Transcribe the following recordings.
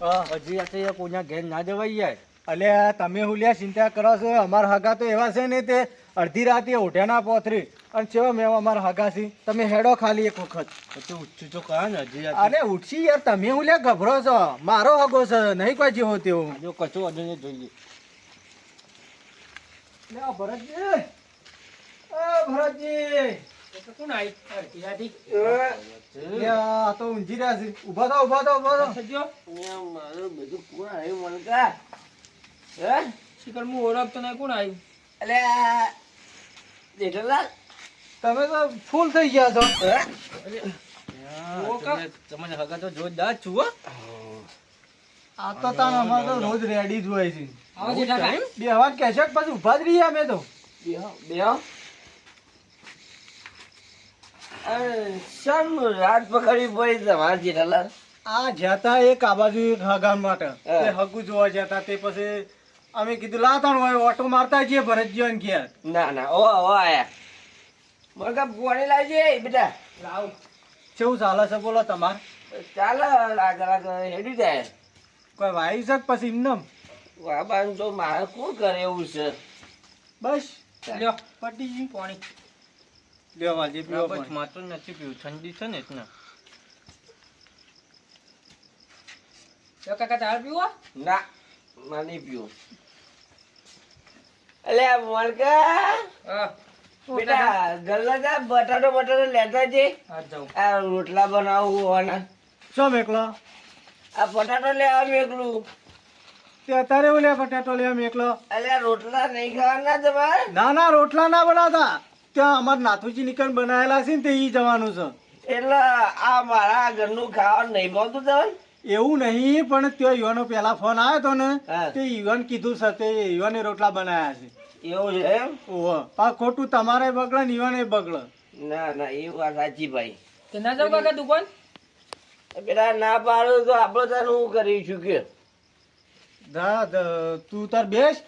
હજી આ કોઈના ઘેર ના જવાય યાર. અલે તમે હુલિયા ચિંતા કરો છો, અમારા હગા તો એવા છે ને તે અડધી રાતે ઉઠ્યા ના પોથરી અને ચેવા મેવા અમારા હગા છે. તમે હેડો ખાલી એક વખત. પછી ઉઠશું તો કહા ને હજી અરે ઉઠશી યાર, તમે હુલિયા ગભરો છો, મારો હગો છે નહીં કોઈ જેવો તેવો. જો કચો અડને જોઈએ. લે આ ભરતજી, ભરતજી કોણ આવી અડધી રાતી? લે આ તો ઊંઘી રહ્યા છે. ઊભા થો, ઊભા થો, ઊભા થો. સજ્જો મારું બધું કોણ આવ્યું મલકા? હે શિખર હું ઓળખતો નહીં, કોણ આવ્યું? અલે જેઠાલાલ તમે તો ફૂલ થઈ ગયા છો. તમને હગા તો જોરદાર છું હો. આ તો તાન અમારે તો રોજ રેડી જ હોય છે. આવો જેઠા. બે હવા કેશક પછી ઊભા જ રહીએ અમે તો. બેહો. શામ રાત પકડી પડી તમારા જેઠાલાલ. આ જતા એક આ બાજુ એક હગાન માટે તે હગું જોવા જતા, તે પછી અમે કીધું લાતાણ હોય ઓટો મારતા જઈએ ભરતજી ને ઘેર. ના ઓ આયા મલકા પોણી લાવજે બેટા. લાવ. કેવું ચાલે છે બોલો તમાર? ચાલો આગળ હેડી જાય. કોઈ વાઈ છે કે પછી એમનેમ? વાબાનું તો મારે કોણ કરે એવું છે. બસ લ્યો પટી ગયું. પાણી. લ્યો વાલજી પીવો બસ પાણી. માત્ર નથી પીવું, ઠંડી છે ને એટલે. લ્યો કાકા ચાલ પીવો? ના માં નહીં પીવું. અલ્યા મલકા હા. બેટા ગલ્લા જા બટાટો લેતા છે. હા જાઉં. આ રોટલા બનાવું હોવાના. ચમ એકલો? આ બટાટો લેવા એકલું. તે અત્યારે ઓલે બટાટો લેવા એકલો? અલ્યા રોટલા નહીં ખાવાના તમારે? ના ના રોટલા ના બનાવતા, ત્યાં અમાર નાથુજી નીકળ બનાવેલા છે ને તે ઈ જવાનું છે. એટલે આ મારા ઘરનું ખાવાનું નહીં ભાવતું તમને? એવું નહીં, પણ ત્યાં યુવાનો પેલા ફોન આવ્યો તો ને હા. તે યુવાન કીધું છે તે યુવાને રોટલા બનાવ્યા છે. એવું છે એમ? ઓહો પા ખોટું તમારે બગડે ને યુવાને બગડે. ના એ વાત સાચી ભાઈ. તે ના જાવ કાકા દુકાન? પેલા ના પાડો તો આપણે તાર હું કરીશું કે? તું તાર બેસ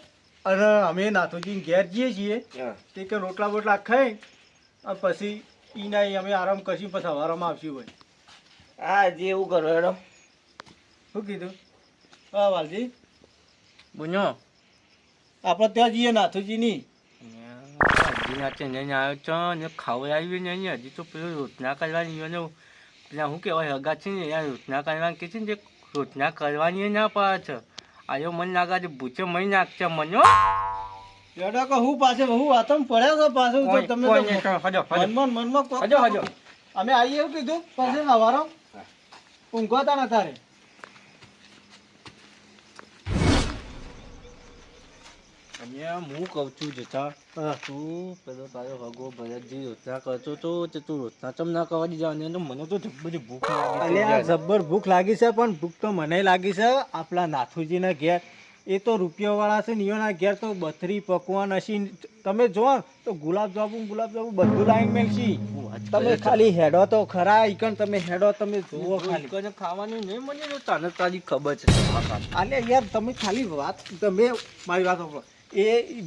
અને અમે નાથુજી ઘેર જઈએ છીએ. હા. તે કે રોટલા બોટલા ખાઈ અને પછી ઈ ના ઈ અમે આરામ કરશું, પછી સવારમાં આવશું ભાઈ. હા જે એવું કરો હેડો. શું કીધું? હા વાલજી બુનો આપણે ત્યાં જઈએ નાથુજીની. હજી નાચે નહીં આવ્યો છો ને ખાવા આવ્યું નહીં હજી તો પેલું રોટના કરવાની એને પેલા શું કહેવાય હગા છે ને યાર રોટના કરવાની કે છે ને જે રોટના કરવાની ના પાડે છે. આયો મન લાગે છે ભૂચે મહી નાખશે મને હો. એડા કો હું પાસે હું વાતમ પડ્યો છો પાછું તો તમે તો મનમાં કોક હજો અમે આવીએ એવું કીધું પછી સવારો ઊંઘવાતા ના તારે. અને હું કહું છું જતા તું પેલો તારો હગો ભરતજી રોટના કરતો તો તે તું રોટના ચમ ના કરવા દીધા અને મને તો બધી ભૂખ એટલે આ જબ્બર ભૂખ લાગી છે, પણ ભૂખ તો મને લાગી છે આપણા નાથુજીના ઘેર. એ તો રૂપિયાવાળા છે ને એના ઘેર તો બથરી પકવાન હશી. તમે જો તો ગુલાબજાંબુ બધું લાઈન મેળશી. તમે ખાલી હેડો તો ખરા ઈકણ, તમે હેડો તમે જુઓ ખાલી. ખાવાનું નહીં મને તો તને તારી ખબર છે. આલે યાર તમે ખાલી વાત, તમે મારી વાત સાંભળો. એ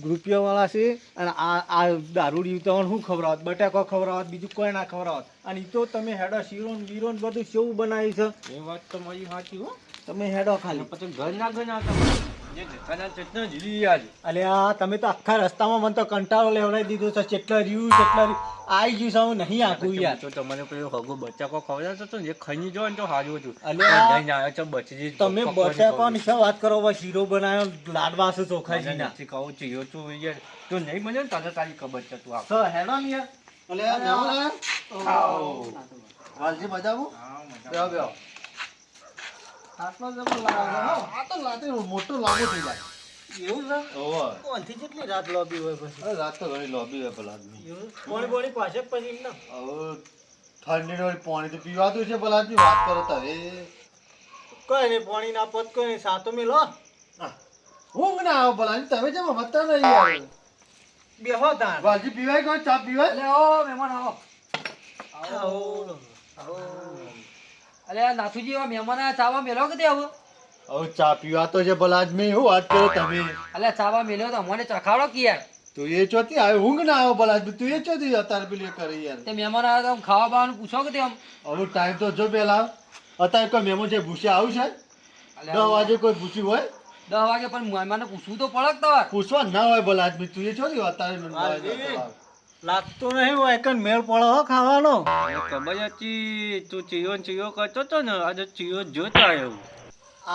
રૂપિયાવાળા છે અને આ દારૂડી તો શું ખવડાવત, બટાકો ખવડાવત, બીજું કોઈ ના ખવડાવત. અને એ તો તમે હેડો શીરો ને બીરો ને બધું કેવું બનાવ્યું છે. એ વાત તો મારી સાચી હો. તમે હેડો ખાલી. પછી ઘર ના અલે આ તમે તો આખા રસ્તામાં મને તો કંટાળો લેવડાવી દીધો છે. ચેટલા રહ્યું આવી ગયું સાવ નહીં આખું યાર. તો તમને પેલો હગો બચાકો ખવડાવતો હતો ને જે ખાઈ જો ને તો સારું હતું. તમે બટાકો ની શું વાત કરો? શીરો બનાવ્યો, લાડવા છે ચોખાજી ના. કહું છું યો તું યાર તો નહીં મને ને તને તારી ખબર છે તું આપ. હેડો ને યાર. વાલજી મજામાં? બેહો બેહો. આટલો જબર લાગે હો. આ તો લાતે મોટો લાંબો થઈ જાય. એવું છે? ઓહો. કોણથી કેટલી રાત લોબી હોય પછી? રાત તો ઘણી લોબી હોય પેલા આદમી. પોણી પાસે પછી એમને હવે ઠંડીનો પાણી તો પીવાતું છે પેલા આદમી. વાત કરો તો હવે કોઈ નહીં, પાણી ના પત કોઈ નહીં, સાતો મેલો. ઊંઘ ના આવે પેલા આદમી. તમે જેમ સમજતા નહીં યાર. બેહો તાણ. વાલજી પીવાય કોઈ ચા પીવાય? લે ઓ મહેમાન આવો. આવો. અલે નાથુજી આ મહેમાન આ ચાવા મેલો કે તે આવો? હવે ચા પીવાતો છે પેલા આદમી. શું વાત કરો તમે? અલે ચાવા મેલ્યો તો મને ચખાડો કે યાર. તું એ ચોથી આવે ઊંઘ ના આવે પેલા આદમી. તું એ ચોથી અત્યારે પેલી કરી યાર. તે મહેમાન આવે તો આમ ખાવા બાવાનું પૂછો કે તે આમ? હવે ટાઈમ તો જો પેલા અત્યારે કોઈ મહેમાન છે ભૂસે આવું છે? 10 વાગે કોઈ પૂછ્યું હોય 10 વાગે પણ મહેમાનને પૂછવું તો પડે જ તમારે. પૂછવા ના હોય ભલા આદમી તું એ છોડી અત્યારે લાગતો નહીં હોય એકન મેળ પડે હો ખાવાનો. મને ખબર હતી તું ચીયો ને ચીયો કરતો હતો ને આજે ચીયો જોતા આવ્યો.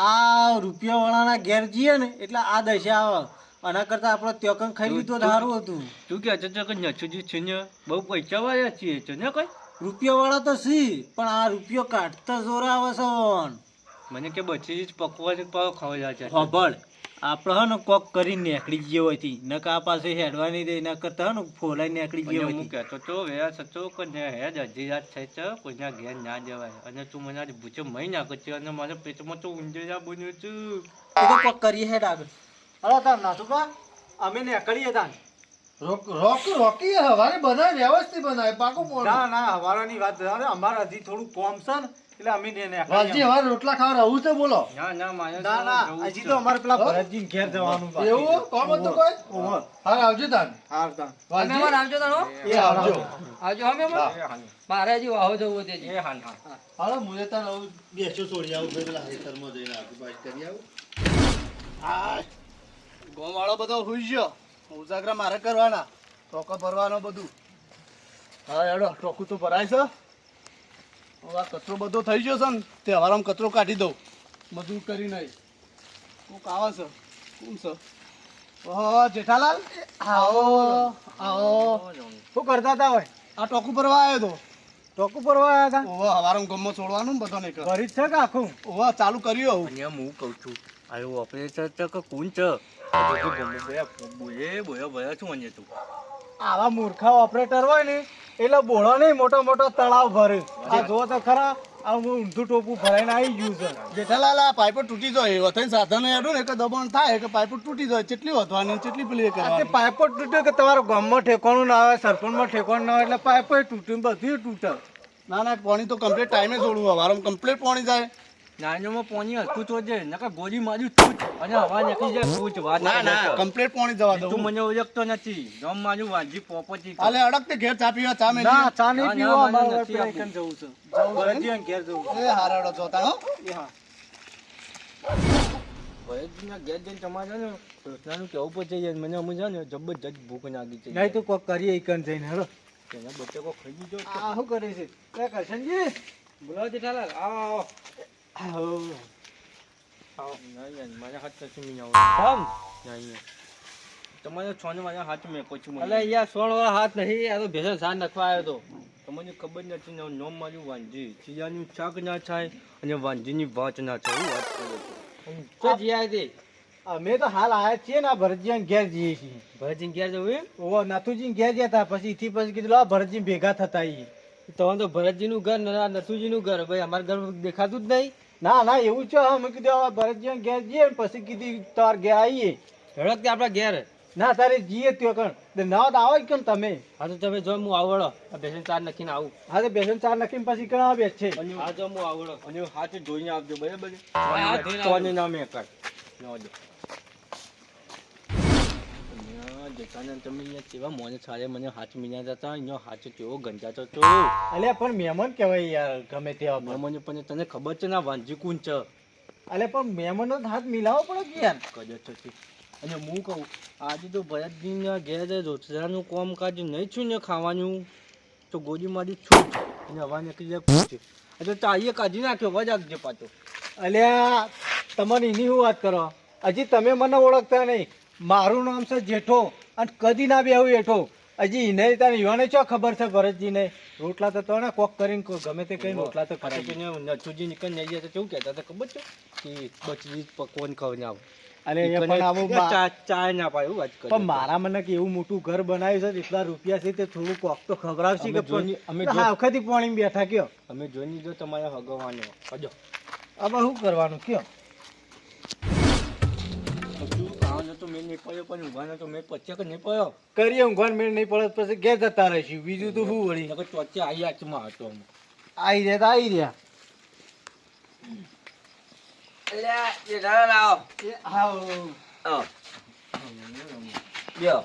આ રૂપિયા વાળાના ઘેર જઈએ ને એટલે આ દશા આવે. આના કરતા આપણે ત્યોકન ખાઈ લીધું તો સારું હતું. તું કે છે કે નચુજી છે ને બહુ પૈસા વાળા છીએ છે ને કઈ રૂપિયા વાળા તો સી પણ આ રૂપિયો કાઢતા જોર આવે છે વન. મને કે બચી જ પકવાની પાવ ખવાય છે. ખબર આપણે હે ને કોક કરીને નીકળી ગયો હતી ન કા પાસે હેડવાની દે ના કરતા હે ને ફોલાઈ નીકળી ગયો હું હતી. કહેતો તો વેરા સચો કે ને હેડ હજી રાત થઈ છે કોઈના ઘેર ના જવાય અને તું મને આજ ભૂચો મહી નાખે છે અને મારા પેટમાં તો ઊંધેરા બન્યું છું. એ તો કોક કરીએ હેડ આગળ. અરે તાર નાથુકા અમે નીકળીએ તાન. રોકી હવારે બનાય વ્યવસ્થિત બનાય પાકો મોડું ના ના હવારાની વાત અરે અમારે હજી થોડું કોમ છે ને એટલે અમે વાલજી હવારે રોટલા ખાવા રહું છે બોલો ના ના મારે ના ના હજી તો અમારે પેલા ભરતજી ઘેર જવાનું બાકી એવું કોમ હતું કોઈ ઓહો હા આવજો તાન હાર તાન વાલજી મહેમાન આવજો તારો. એ આવજો આવજો હા મહેમાન. મારે હજી વાહો જવું હતું હજી. હા હા હાલો મુજે તાન આવું બેસો છોડી આવું ભાઈ પેલા હેતરમાં જઈને આખી બાઈક કરી આવું હા ગોમ વાળો બધો હુઈ ગયો ઉજાગરા મારે કરવાના ટોકો ભરવાનો બધું હા હેડો ટોકું તો ભરાય છે હવે આ કચરો બધો થઈ ગયો છે ને તે હવારમાં કચરો કાઢી દઉં મજૂર કરી નહીં કોક આવે છે કોણ છે ઓહો જેઠાલાલ આવો આવો શું કરતા હતા હોય આ ટોકું ભરવા આવ્યો તો ટોકું પરવા આવ્યા હતા ઓહો હવારમાં ગમમાં છોડવાનું ને બધો નહીં ભરી જ છે કે આખું ઓહો ચાલુ કર્યું આવું અને હું કહું છું આયો ઓપરેટર છે કે કોણ છે બોલે બોલે બોલે છું અને તું આવા મૂર્ખા ઓપરેટર હોય ને એટલે બોળો નહીં મોટો મોટો તળાવ ભરે. આ જો તો ખરા આ ઊંધું ટોપું ભરાઈને આવી ગયું છે. જેઠાલાલ આ પાઇપો તૂટી જાય વથાઈ સાધન હેડું ને કે દબાણ થાય કે પાઇપો તૂટી જાય કેટલી વધવાની કેટલી પેલી આ તે કરવાની પાઇપો તૂટ્યો કે તમારા ગામમાં ઠેકાણું ના આવે સરપંચમાં ઠેકાણું ના આવે એટલે પાઇપો તૂટ્યું બધું તૂટે. ના ના પાણી તો કમ્પ્લીટ ટાઈમે છોડવું હવારમાં કમ્પ્લીટ પાણી જાય નાનોમાં પાણી હલકું તો છે નકર ગોળી માર્યું તું અને હવા નીકળી જાય તું જ વાત ના ના કમ્પ્લીટ પાણી જવા તું દઉં મને ઓળખતો નથી ગમ મારું વાંજી પોપટી હાલે અડક તે ઘેર ચા પીવા ચા મેલી ના ચા નહીં ના, પીવો ના, અમારે નથી પેલા આપવું. એકન જવું છે ભરતજી અને ઘેર જવું એ હારાડો જોતા હો એ હા ભરતજીના ઘેર જઈને તમારે છે ને રોટલાનું કેવું પડશે યાર મને અમુક છે ને જબરજસ્ત ભૂખ લાગી છે નહીં તો કોક કરીએ એકન જઈને હેડો. તેના બચ્ચો ખાઈ દીધો આ શું કરે છે લે કરશનજી બોલાવો જેઠાલાલ આવો આવો. ના યાર મારા હાથ નથી મીનાવો કેમ? ના યાર તમારે છોને મારા હાથ મેં પછી અલે યાર 16 વાળા હાથ નહીં આ તો ભેસા સાન નખવા આવ્યો તો. તમને ખબર નથી ને નોમ મારું વાંજી ચિયાનું શાક ના થાય અને વાંજીની વાત ના થાય એવું વાત કરો છો તો જીયા દે અમે તો હાલ આયા છીએ ને આ ભરતજી અને ઘેર જઈએ છીએ. ભરતજી ઘેર જવું એમ ઓહો નાથુજી ઘેર ગયા હતા પછી ઈથી પછી કીધું લા ભરતજી ભેગા થતા ઈ. તમારે તો ભરતજીનું ઘર નથુજીનું ઘર ભાઈ અમારું ઘર દેખાતું જ નહીં ના ના એવું છે અમે કીધું હવે ભરતજી અને ઘેર જઈએ ને પછી કીધું તાર ઘેર આવીએ. ધડક તે આપણા ઘેર ના તારે જઈએ ત્યો કણ ના તો આવો કેમ તમે હા તો તમે જો હું આવડો આ બેસન ચાર નખીને આવું હા તો બેસન ચાર નાખીને પછી કણ આવે છે. હા તો હું આવડો અને હાથ ધોઈને આવજો બરાબર હાથ ધોઈને તોને નામે કર નોજો જેઠાનંદ તમે અહીંયા કેવા મોને છાળે મને હાથ મીના જતા અહીંયા હાથ કેવો ગંજાતો તો અલ્યા પણ મહેમાન કહેવાય યાર ગમે તેવા પણ. મને પણ તને ખબર છે ને વાંજી કોણ છે અલ્યા પણ મહેમાનનો તો હાથ મિલાવો પડે કે યાર. કદાચ છે અને હું કહું આજે તો ભરતજીના ઘેર રોટલાનું કામકાજ નહીં છું ને ખાવાનું તો ગોળી મારી છું જ અને હવા નીકળી જાય પૂછે એટલે તાઈએ કાઢી નાખ્યો વજાગજે પાછો અલ્યા તમારે એની શું વાત કરો હજી તમે મને ઓળખતા નહીં. મારું નામ છે જેઠો અને કદી ના બેહું એઠો. હજી એને તને યોને ચો ખબર છે ભરતજીને રોટલા તો તને કોક કરીને ગમે તે કઈ રોટલા તો ખરાઈ. નથુજી નીકળ નહીં જાય તો કેવું કહેતા હતા ખબર છે કે બચી પકવાન ખાઈને આવો અલે એ પણ આવું ચા ના પાય એવું વાત કરે પણ મારા મને કે એવું મોટું ઘર બનાવ્યું છે એટલા રૂપિયા છે તે થોડું કોક તો ખવડાવશે કે અમે હા વખતે પાણી બેઠા કયો અમે જોઈ લીધો તમારે હગવાનો હજો હવે શું કરવાનું કયો તું ખાવાનો તો મેં નહીં પડ્યો પણ ઊંઘવાનો તો મેં પચ્યા કે નહીં પડ્યો કરીએ ઊંઘવાનું મેળ નહીં પડે તો પછી ઘેર જતા રહીશું બીજું તો શું વળી. નકર ચોચે આવી આચમાં હતો અમે આવી રહ્યા તો આવી રહ્યા. અલ્યા એ ઘરે લાવો. એ હાવ. લ્યો.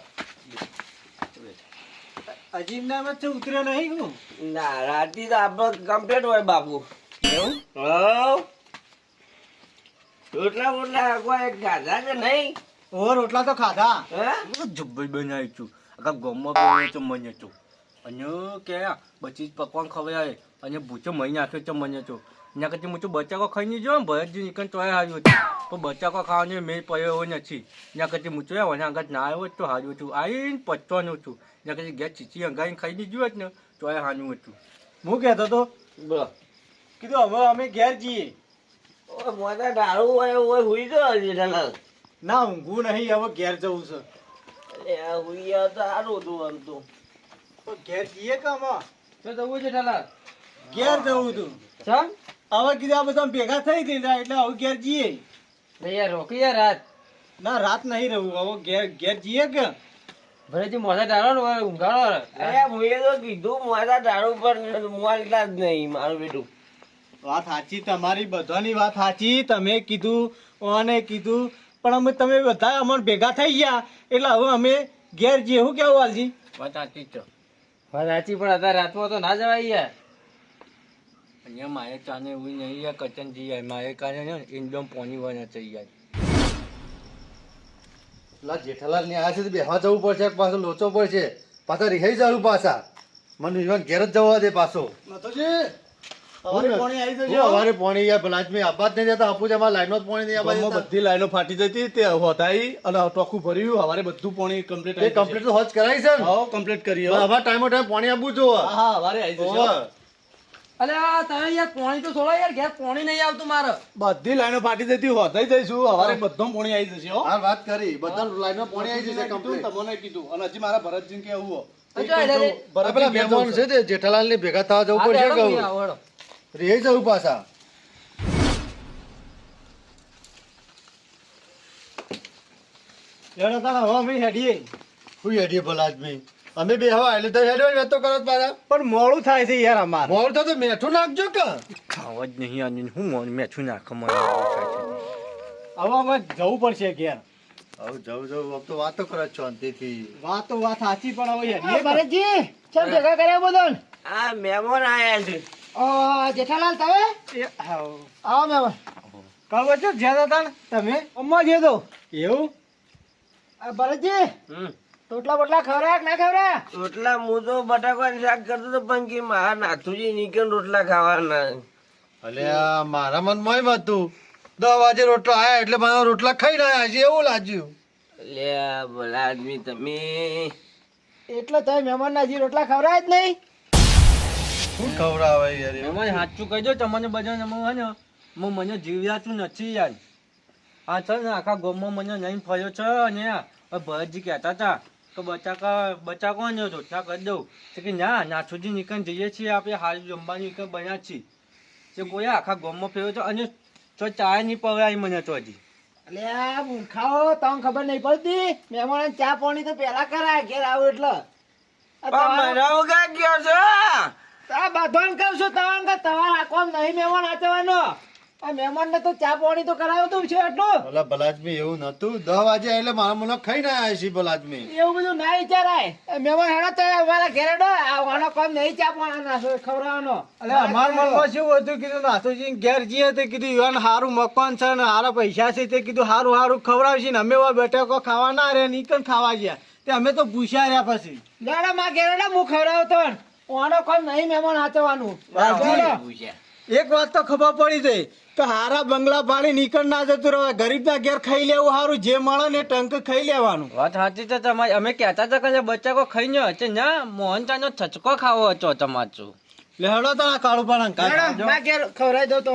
હજી નામ જ છે ઉતર્યો નહીં હું ના રાતી તો આપણો કમ્પ્લીટ હોય બાપુ. એવું હવ. રોટલા બોટલા કોઈ ગાધા કે નહીં? ઓ રોટલા તો ખાધા. હે? જબ્બર બનાવી છું આખા ગામમાં બોલે તો મને તો અને કે બચી પકવાન ખવડાવે અને ભૂચો મહી નાખ્યો છે મને તો એના કરતી હું તો બચાકો ખાઈને જો ને ભરતજી નીકળ તો હાર્યું હતું પણ બચાકો ખાવાનો મેળ પડ્યો એવો નથી એના કરતી હું તો વના આગળ ના આવ્યો તો હાર્યું હતું આવીને પચવાનું હતું એના કરતી ગેસ ચીચી અંગાઈને ખાઈ દીધું જ ને તો હાર્યું હતું. હું કહેતો તો બોલો. કીધું હવે અમે ઘેર જઈએ. ઓય મોટા દારૂ હોય ઓય હુઈ ગયો જેઠાલાલ. ના ઊંઘવું નહીં, હવે ઘેર જવું છે. અરે આ હુઈ ગયા તો સારું હતું આમ તો. તો ઘેર જઈએ કે આમાં તો જવું છે ઠાલા ઘેર જવું હતું. ચમ હવે કીધું આ બધા ભેગા થઈ ગયેલા એટલે હવે ઘેર જઈએ. નહીં યાર રોકી યાર રાત ના રાત નહીં રહું, હવે ઘેર જઈએ કે ભરેથી મોઢા ડાળો ને ઊંઘાડો. અરે મુએ તો કીધું મોટા દારૂ પર મોલતા જ નહીં મારું બેટું. વાત સાચી તમારી, બધાની વાત સાચી. તમે કીધું ઓને કીધું પણ અમે તમે બધા અમને ભેગા થઈ ગયા એટલે હવે અમે ઘેર જઈએ. શું કેવું વાલજી? વાત સાચી છે. વાત સાચી પણ અત્યારે રાતમાં તો ના જવાય યાર. અહીંયા મારે ચાને એવું નહીં યાર કચનજી યાર મારે કાને ને એકદમ પોની વના છે યાર. પેલા જેઠાલાલ ને આ છે બેહવા જવું પડશે, પાછો લોચો પડશે, પાછા રિહાઈ જવું પાછા. મને ઈવન ઘેર જ જવા દે પાછો. સવારે પાણી યાર ભલાજમી આબાદ નહીં જતા આપું છે અમારે લાઈનો જ પાણી નહીં આબાદ બધી લાઈનો ફાટી જતી તે હોતાઈ અને ટોકું ભર્યું હવારે બધું પાણી કમ્પ્લીટ એ કમ્પ્લીટ તો હોજ કરાય છે ને. હા કમ્પ્લીટ કરી પણ હવે ટાઈમો ટાઈમ પાણી આપવું જો. હા હવારે આવી જશે અલે આ તમે યાર પાણી તો છોડો યાર, ઘેર પાણી નહીં આવતું મારે. બધી લાઈનો ફાટી જતી હોતાઈ જઈશું હવારે બધું પાણી આવી જશે હો આ વાત કરી બધા લાઈનો પાણી આવી જશે કીધું કમ્પ્લીટ. તમને કીધું અને હજી મારા ભરતજીને કેવું હો આ પેલા મહેમાન છે તે જેઠાલાલ ને ભેગા થવા જવું પડશે કહું રિહાઈ જવું પાછા. લેડો તાણ હવે અમે હેડીએ. હું હેડીએ ભલાજમી અમે બે હવા એટલે તો હેડો વેતો કરો જ પાછા. પણ મોડું થાય છે યાર અમારે. મોર તો મેઠું નાખજો કે ખાવા જ નહીં આની હું મેઠું નાખો મને હવે અમે જવું પડશે ઘેર. હવે જવું જવું આમ તો વાતો કરે શાંતિથી. વાત તો વાત સાચી પણ હવે હેડીએ. ભરતજી ચમ ભેગા કર્યા બધો. આ મહેમાન આયા છે. જેઠાલાલ તમે એ હાવ. આવો મહેમાન. કહો છો જ્યાં હતા ને તમે અમ્મા જે તો એવું? ભરતજી રોટલા બોટલા ખવડાયા કે ના ખવડાયા? રોટલા હું તો બટાકાનું શાક કરતો હતો પણ કે મારા નાથુજી નીકળ રોટલા ખાવાના. અલ્યા મારા મનમાં એમ હતું 10 વાગે રોટલો આયા એટલે મારા રોટલા ખાઈને આયા છે એવું લાગ્યું. લે ભલા આદમી તમે. એટલે તમે મહેમાનના હજી રોટલા ખવડાયા જ નહીં? શું ખવડાવે યાર એવું? એમાં સાચું કહેજો તમને બધાને મને જીવ્યાતું નથી યાર. હા છે ને આખા ગામમાં મને નહીં ફર્યો છે અને ભરતજી કહેતા હતા કે બચાકો ને રોટલા કરી દઉં તો કે ના નાથુજી નીકળ જઈએ છીએ આપણે હાલ જમવાનું નીકળ બન્યા છીએ તે કોઈ આખા ગામમાં ફેર્યો છે અને તો ચા નહીં પવડાવી મને તો હજી. અલ્યા મૂર્ખાઓ તમને ખબર નહીં પડતી? મહેમાન ચા પાણી તો પેલા કરાય ઘેર આવું એટલે. પણ મારા વગર ગયો છો. આ બધાને કહું છું તમારે તમારા આખો નહીં મહેમાન આચવાનો. આ મહેમાનને તો ચા પાણી તો કરાવ્યું તું છે એટલું. ભલા ભલાદમી એવું નતું 10 વાગે એટલે મારા મને ખાઈને આયા છે ભલાદમી. એવું બધું ના વિચારાય. એ મહેમાન હેડો તો અમારા ઘેર હેડો. આનો કામ નહીં ચા પાણી ખવડાવવાનો. એટલે અમાર મનમાં શું હતું કીધું નાથુજી ઘેર જઈએ તો કીધું ઈવન સારું મકાન છે ને સારા પૈસા છે તે કીધું સારું સારું ખવડાવશે ને અમે બટાકો ખાવા ના રહ્યા નીકળ ખાવા ગયા તે અમે તો ભૂસ્યા રહ્યા પછી. લેડો માં ઘેર હેડો હું ખવડાવતો. આનો કામ નહીં મહેમાન આચવાનું. એક વાત તો ખબર પડી જાય કે હારા બંગલા પાણી નીકળ ના જતું રહે. ગરીબના ઘેર ખાઈ લેવું સારું, જે મળે ને ટંક ખાઈ લેવાનું. વાત સાચી છે તમારી. અમે કહેતા હતા કે બચાકો ખાઈને હશે ના મોહનચાનો છચકો ખાવો હતો તમારે. લે હડો તારા કાળું પણ લેડો માં ઘેર ખવડાવી દો તો.